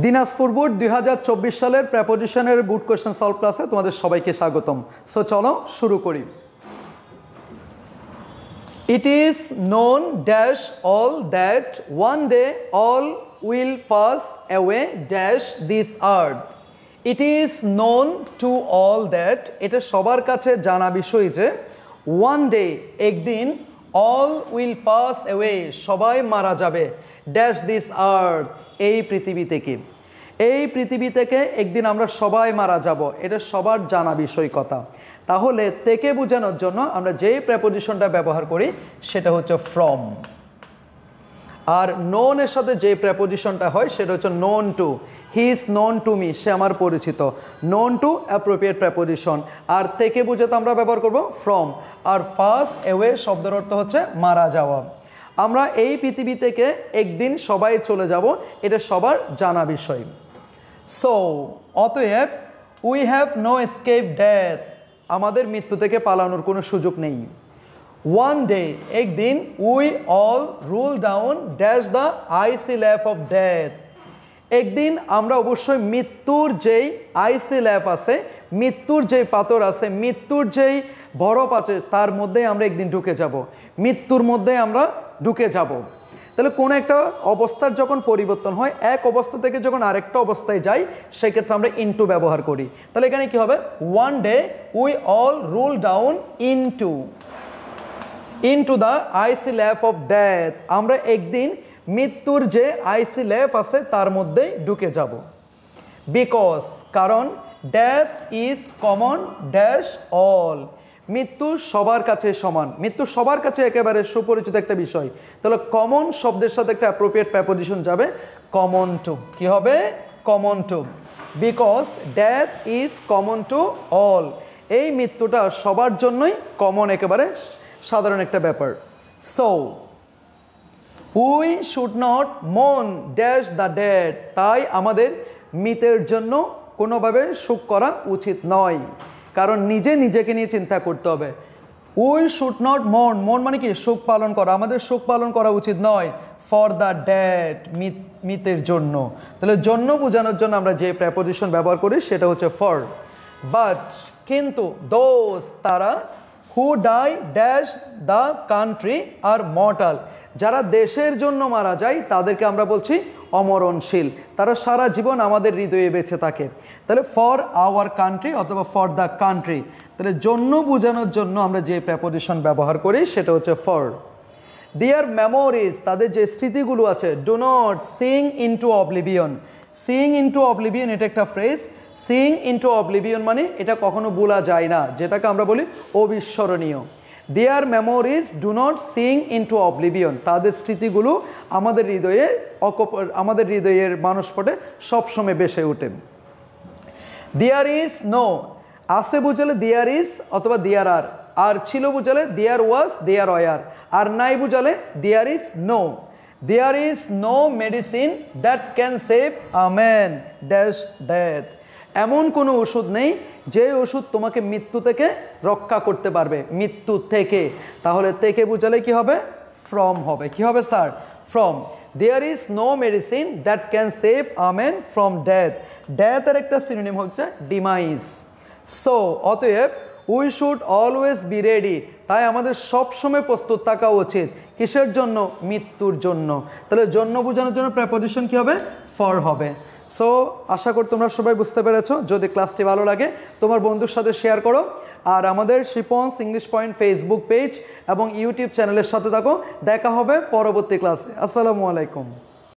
Dinajpur board 2024 সালের প্রেপোজিশনের বুট question solve ক্লাসে তোমাদের সবাইকে স্বাগতম। সো চলো শুরু করি। It is known dash all that one day all will pass away dash this earth. It is known to all that এটা সবার কাছে জানা বিষয় যে one day একদিন all will pass away সবাই মারা যাবে dash this earth এই পৃথিবী থেকে একদিন আমরা সবাই মারা যাব, এটা সবার জানা বিষয় কথা। তাহলে থেকে বোঝানোর জন্য আমরা যেই প্রেপোজিশনটা ব্যবহার করি সেটা হচ্ছে ফ্রম, আর নোন এর সাথে যে প্রেপোজিশনটা হয় সেটা হচ্ছে known to. He is known to me, সে আমার পরিচিত, নোন টু অ্যাপ্রোপ্রিয়েট প্রেপোজিশন। আর থেকে বোঝাতে আমরা ব্যবহার করব ফ্রম। আর পাস অ্যাওয়ে শব্দের অর্থ হচ্ছে মারা যাওয়া। আমরা এই পৃথিবী থেকে একদিন সবাই চলে যাব, এটা সবার জানা বিষয়। সো অতএব we have no escape death, আমাদের মৃত্যু থেকে পালানোর কোনো সুযোগ নেই। ওয়ান ডে একদিন we all rule down dash the icy lap of death, একদিন আমরা অবশ্যই মৃত্যুর যেই আইসি ল্যাপ আছে, মৃত্যুর যেই পাথর আছে, মৃত্যুর যেই বরফ আছে তার মধ্যেই আমরা একদিন ঢুকে যাব, মৃত্যুর মধ্যে আমরা ঢুকে যাব। তাহলে কোনো একটা অবস্থার যখন পরিবর্তন হয়, এক অবস্থা থেকে যখন আরেকটা অবস্থায় যাই, সেক্ষেত্রে আমরা ইনটু ব্যবহার করি। তাহলে এখানে কি হবে? One day we all rule down into the icy lap of death, আমরা একদিন মৃত্যুর যে আইসি ল্যাপ আছে তার মধ্যেই ঢুকে যাব। বিকজ কারণ death is common dash all, মৃত্যু সবার কাছে সমান, মৃত্যু সবার কাছে একেবারে সুপরিচিত একটা বিষয়। তাহলে কমন শব্দের সাথে একটা অ্যাপ্রোপ্রিয়েট প্রেপোজিশন যাবে কমন টু। কি হবে? Common to. Because death is common to all, এই মৃত্যুটা সবার জন্যই কমন, একেবারে সাধারণ একটা ব্যাপার। So we should not moan dash the dead, তাই আমাদের মৃতের জন্য কোনোভাবে শোক করা উচিত নয়, কারণ নিজেকে নিয়ে চিন্তা করতে হবে। উই শুড নট মোন মানে কি? শোক পালন করা, আমাদের শোক পালন করা উচিত নয় ফর দ্য ডেড, মৃতের জন্য। তাহলে জন্য বোঝানোর জন্য আমরা যে প্রেপোজিশন ব্যবহার করি সেটা হচ্ছে ফর। বাট কিন্তু দোজ তারা who die dash the country are mortal, যারা দেশের জন্য মারা যায় তাদেরকে আমরা বলছি অমরণশীল, তারা সারা জীবন আমাদের হৃদয়ে বেঁচে থাকে। তাহলে ফর আওয়ার কান্ট্রি অথবা ফর দ্য কান্ট্রি, তাহলে জন্য বোঝানোর জন্য আমরা যে প্রেপোজিশন ব্যবহার করি সেটা হচ্ছে ফর। দেয়ার মেমোরিজ, তাদের যে স্মৃতিগুলো আছে, do not sink into oblivion. Singh into oblivion এটা একটা ফ্রেজ। সিং ইনটু অবলিভিয়ন মানে এটা কখনো ভোলা যায় না, যেটাকে আমরা বলি অবিস্মরণীয়। Their memories do not sink into oblivion, তাদের স্মৃতিগুলো আমাদের হৃদয়ের মানসপটে সবসময় বেসে ওঠে। দেয়ার ইজ নো, আছে বুঝালে দেয়ার ইজ অথবা দেয়ার আর ছিল বুঝালে দেয়ার ওয়াজ দেয়ার ওয়ার, আর নাই বুঝালে there is no. There is no medicine that can save a man dash death, এমন কোনো ওষুধ নেই যে ওষুধ তোমাকে মৃত্যু থেকে রক্ষা করতে পারবে, মৃত্যু থেকে। তাহলে থেকে বুঝালে কি হবে? ফ্রম হবে। কি হবে sir? From. There is no medicine that can save a man from death, ডেথের একটা সিনোনিম হচ্ছে ডিমাইজ। সো অতএব we should always be ready, তাই আমাদের সবসময় প্রস্তুত থাকা উচিত। কিসের জন্য? মৃত্যুর জন্য। তাহলে জন্য বোঝানোর জন্য প্রেপোজিশন কি হবে? ফর হবে। সো আশা করি তোমরা সবাই বুঝতে পেরেছো। যদি ক্লাসটি ভালো লাগে তোমার বন্ধুর সাথে শেয়ার করো, আর আমাদের শিপন্স ইংলিশ পয়েন্ট ফেসবুক পেজ এবং ইউটিউব চ্যানেলের সাথে থাকো। দেখা হবে পরবর্তী ক্লাসে। আসসালামু আলাইকুম।